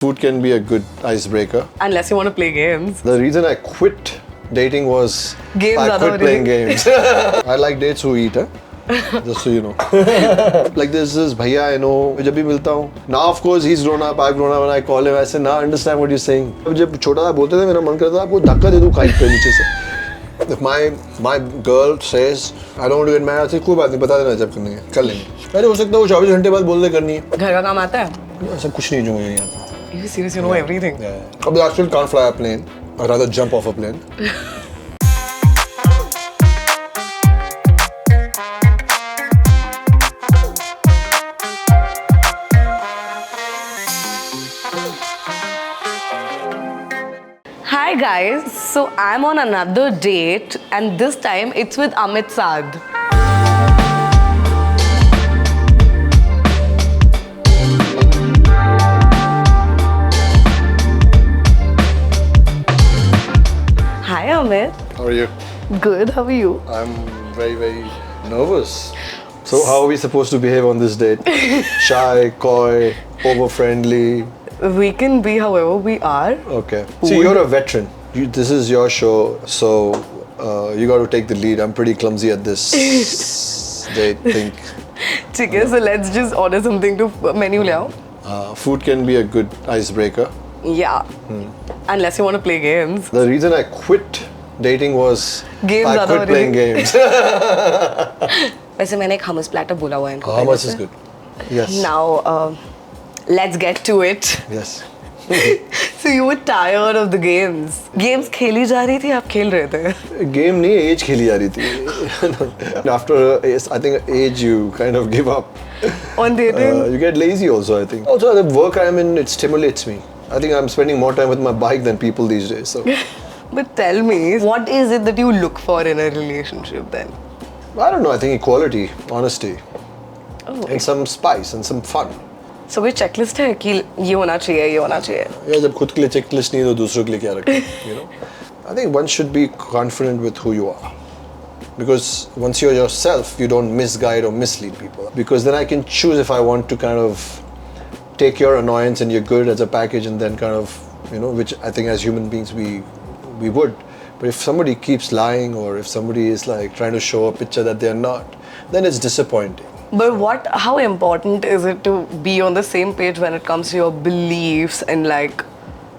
Food can be a good icebreaker. Unless you want to play games. The reason I quit dating was Games I quit playing games. I like dates who eat, just so you know. Like this is Bhaiya, I know. जब भी मिलता हूँ. Now of course he's grown up, I've grown up, and I call him. I say, now I understand what you're saying. जब छोटा था बोलते थे मेरा मन करता था आपको धक्का दे दूँ काइट पे नीचे से. If my girl says I don't want to get married, I say कोई बात नहीं बता देना जब करनी है कर लेंगे. अरे हो सकता है वो 24 घंटे बाद बोल दे करनी है. घर का काम आता है? ऐसा कुछ नहीं जो मुझे नहीं आता. You serious? You know everything. Yeah. I still can't fly a plane. I'd rather jump off a plane. Hi guys, so I'm on another date and this time it's with Amit Sadh. Hi Amit. How are you? Good, how are you? I'm very, very nervous. So how are we supposed to behave on this date? Shy, coy, over-friendly? We can be however we are. Okay. See, you're a veteran. This is your show, so you got to take the lead. I'm pretty clumsy at this date thing. Okay, so let's just order something to menu le aao. Food can be a good icebreaker. Yeah. Unless you want to play games. The reason I quit dating was Games I quit playing games. वैसे मैंने एक hummus platter बोला हुआ है इनको. How much is good? Yes. Now, let's get to it. Yes. So you were tired of the games. Games खेली जा रही थी, आप खेल रहे थे. Game नहीं, age खेली जा रही थी. After I think age you kind of give up. On dating? You get lazy also, I think. Also, the work I'm in, it stimulates me. I think I'm spending more time with my bike than people these days. So. But tell me, what is it that you look for in a relationship then? I don't know. I think equality, honesty, Oh. and some spice and some fun. So कोई checklist है कि ये होना चाहिए, ये होना चाहिए. Yeah, जब खुद के लिए checklist नहीं तो दूसरों के लिए क्या रखें? You know. I think one should be confident with who you are. Because once you're yourself, you don't misguide or mislead people. Because then I can choose if I want to kind of take your annoyance and your good as a package and then kind of, you know, which I think as human beings we would. But if somebody keeps lying or if somebody is like trying to show a picture that they're not, then it's disappointing. But how important is it to be on the same page when it comes to your beliefs and like...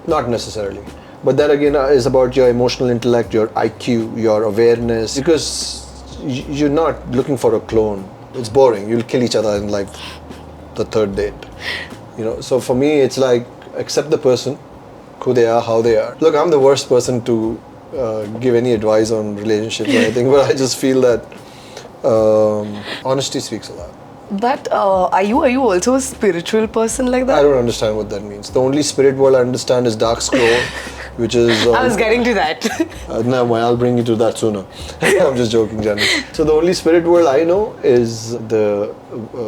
Not necessarily. But that again is about your emotional intellect, your IQ, your awareness. Because you're not looking for a clone. It's boring. You'll kill each other in like the third date. You know, so for me, it's like accept the person, who they are, how they are. Look, I'm the worst person to give any advice on relationships or anything, but I just feel that honesty speaks a lot. But are you also a spiritual person like that? I don't understand what that means. The only spirit world I understand is Dark Scroll, which is... I was getting to that. No, I'll bring you to that sooner. I'm just joking, Janvi. So the only spirit world I know is the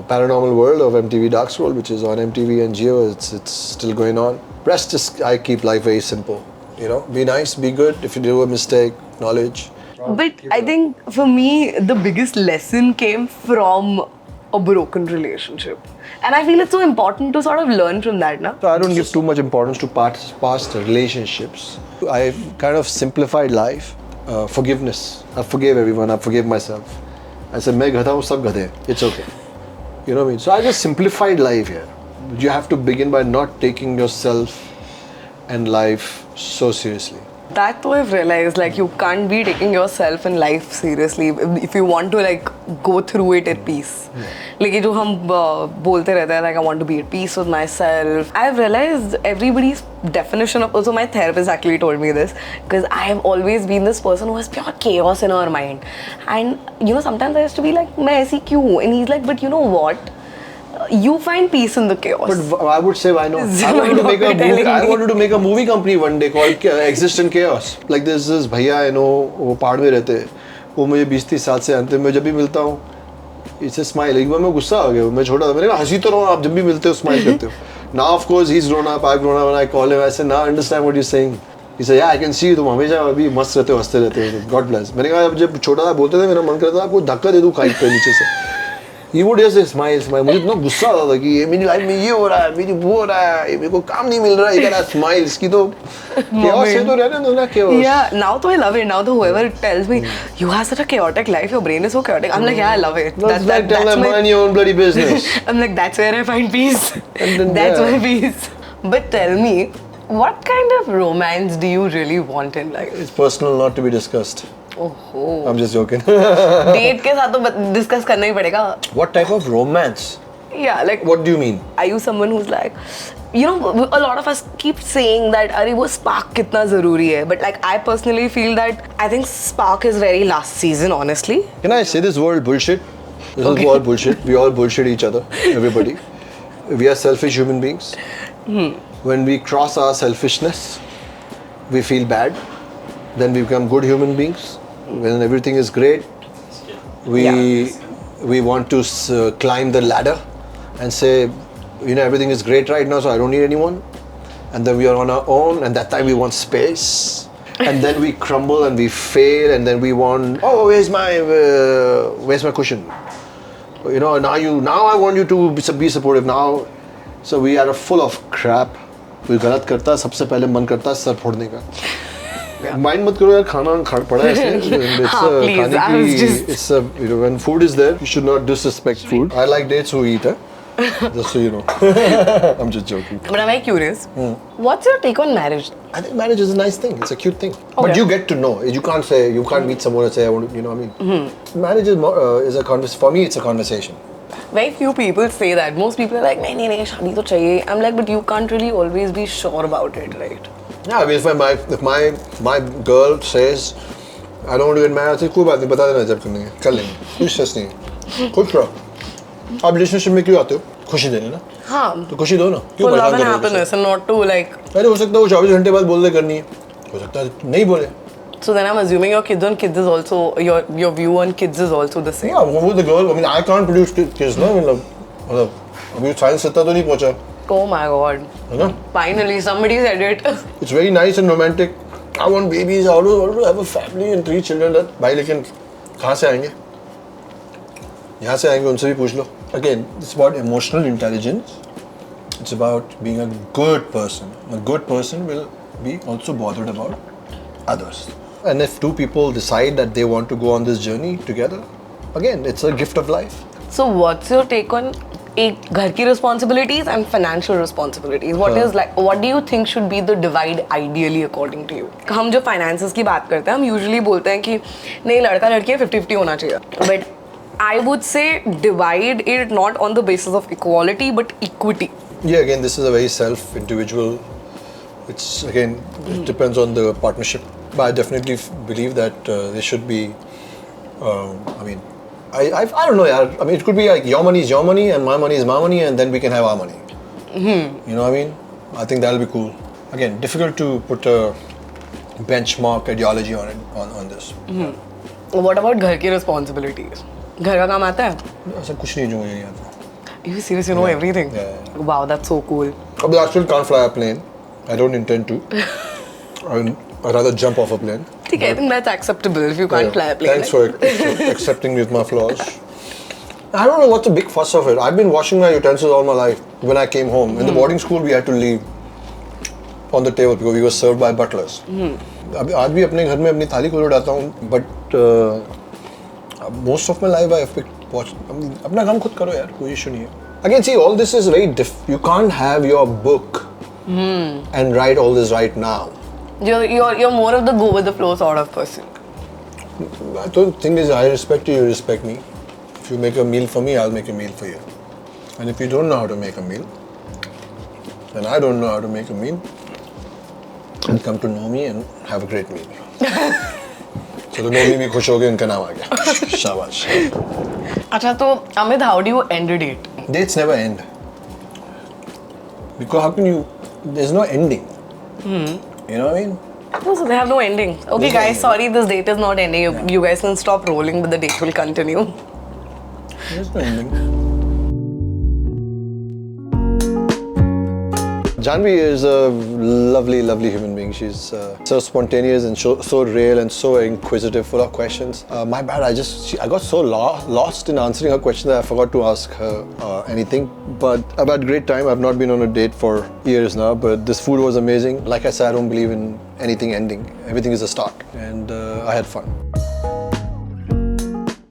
paranormal world of MTV Dark Scroll, which is on MTV and Geo. It's still going on. Rest is, I keep life very simple. You know, be nice, be good. If you do a mistake, knowledge. But I think for me, the biggest lesson came from a broken relationship. And I feel it's so important to sort of learn from that, na? So I don't give too much importance to past relationships. I've kind of simplified life. Forgiveness. I forgave everyone. I forgave myself. I said, मैं गधा हूँ, सब गधे. It's okay. You know what I mean? So I just simplified life here. You have to begin by not taking yourself and life so seriously. That though I've realized, like, you can't be taking yourself and life seriously if you want to like go through it at peace. Like जो हम बोलते रहते हैं, like I want to be at peace with myself. I've realized everybody's definition of, also my therapist actually told me this, because I have always been this person who has pure chaos in her mind. And you know, sometimes I used to be like, मैं ऐसी क्यों हूँ? And he's like, but you know what? You find peace in the chaos. But I would say why not? I wanted to make a movie company one day called Exist in Chaos. Like this is Bhaiya, I know, वो पहाड़ में रहते हैं. वो मुझे 20-30 साल से जानते हैं. मैं जब भी मिलता हूँ, it's a smile. एक बार मैं गुस्सा आ गया. मैं छोटा था. मैंने कहा हंसी तो रहो आप जब भी मिलते हो smile करते हो. Now of course he's grown up, I've grown up, and I call him. I say now I understand what you're saying. He said, yeah, I can see तुम हमेशा अभी मस्त रहते हो, हंसते रहते हो. God bless. मैंने कहा जब छोटा था बोलते थे मेरा मन करता था आपको धक्का दे दूँ काइट पे नीचे से. He would just smile. मुझे इतना गुस्सा आता था कि ये मेरी लाइफ में ये हो रहा है, मेरी वो हो रहा है, ये मेरे को काम नहीं मिल रहा है, इधर स्माइल इसकी तो chaos है तो रहने दो ना chaos. Yeah, now though I love it. Now though whoever tells me you have such a chaotic life, your brain is so chaotic, I'm like, yeah, I love it. That's mind your own bloody business. I'm like, that's where I find peace. Then, That's yeah. my peace. But tell me, what kind of romance do you really want in life? It's personal, not to be discussed. Oh, I'm just joking. date के साथ तो discuss करना ही पड़ेगा. What type of romance? Yeah, like. What do you mean? Are you someone who's like, you know, a lot of us keep saying that, अरे वो spark कितना ज़रूरी है. But like, I personally feel that I think spark is very last season, honestly. Can I say this word bullshit? This is all bullshit. We all bullshit each other. Everybody. We are selfish human beings. When we cross our selfishness, we feel bad. Then we become good human beings. When everything is great, we want to climb the ladder and say, you know, everything is great right now, so I don't need anyone. And then we are on our own, and that time we want space. And then we crumble and we fail, and then we want, oh, where's my cushion? You know, now I want you to be supportive now. So we are full of crap. कोई गलत करता है सबसे पहले मन करता है sir फोड़ने का. Mind मत करो यार, खाना पड़ा है इसलिए. It's you know, when food is there, you should not disrespect food. I like dates who eat, just so you know. I'm just joking. But I'm very curious. What's your take on marriage? I think marriage is a nice thing. It's a cute thing. Okay. But you get to know. You can't meet someone and say, I want to, you know what I mean? Marriage is a conversation. For me, it's a conversation. Very few people say that. Most people are like, नहीं, शादी तो चाहिए. I'm like, but you can't really always be sure about it, right? Yeah, I mean, if my girl says, I don't want to get married, I say, कोई बात नहीं, बता देना जब करनी है, कर लेंगे, कोई स्ट्रेस नहीं है, खुश रहो. आप रिलेशनशिप में क्यों आते हो? खुशी देने ना. हाँ. तो खुशी दो ना. For love and happiness and not to like. अरे हो सकता है वो 24 घंटे बाद बोल दे करनी है, हो सकता है नहीं बोले. So then I'm assuming your kids on kids is also your view on kids is also the same. Yeah, with the girl, I mean, I can't produce kids, no. I mean, मतलब अभी science इतना तो नहीं पहुँचा. Oh my God. है ना? Finally, somebody said it. It's very nice and romantic. I want babies. I want to have a family and 3 children. भाई लेकिन कहाँ से आएंगे? यहाँ से आएंगे उनसे भी पूछ लो. Again, it's about emotional intelligence. It's about being a good person. A good person will be also bothered about others. And if 2 people decide that they want to go on this journey together, again, it's a gift of life. So what's your take on एक घर की responsibilities and financial responsibilities? What do you think should be the divide ideally according to you? हम जो finances की बात करते हैं, हम usually बोलते हैं कि नहीं लड़का लड़की 50-50 होना चाहिए. But I would say divide it not on the basis of equality but equity. Yeah, again, this is a very self-individual. It's again, it depends on the partnership. But I definitely believe that there should be. I mean, I don't know, yaar. I mean, it could be like your money is your money and my money is my money, and then we can have our money. You know what I mean? I think that'll be cool. Again, difficult to put a benchmark ideology on it on this. What about घर की responsibilities? घर का काम आता है? ऐसा कुछ नहीं जो मुझे नहीं आता. You serious? You know everything? Yeah. Wow, that's so cool. But I still can't fly a plane. I don't intend to. I'd rather jump off a plane. I think that's acceptable if you can't fly a plane. Thanks for accepting me with my flaws. I don't know what's the big fuss of it. I've been washing my utensils all my life. When I came home, in the boarding school, we had to leave on the table because we were served by butlers. आज भी अपने घर में अपनी थाली को उठाता हूँ. But most of my life I've watched. अपना काम खुद करो यार, कोई issue नहीं है. Again, see, all this is very you can't have your book and write all this right now. You're more of the go with the flow sort of person. I don't think is I respect you, you respect me. If you make a meal for me, I'll make a meal for you. And if you don't know how to make a meal, then I don't know how to make a meal, and come to know me and have a great meal. So the know me भी खुश हो गए, उनका नाम आ गया. शाबाश. अच्छा तो Amit, how do you end a date? Dates never end. Because how can you? There's no ending. You know what I mean? No, so they have no ending. Okay, guys, sorry, this date is not ending. You guys can stop rolling, but the date will continue. There's no ending. Janvi is a lovely, lovely human being. She's so spontaneous and so real and so inquisitive, full of questions. My bad, I got so lost in answering her question that I forgot to ask her anything. But I've had a great time. I've not been on a date for years now, but this food was amazing. Like I said, I don't believe in anything ending. Everything is a start, and I had fun.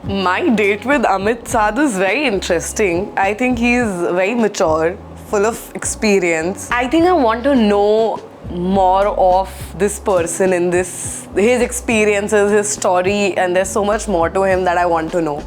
My date with Amit Sadh is very interesting. I think he's very mature, full of experience. I think I want to know more of this person in his experiences, his story, and there's so much more to him that I want to know.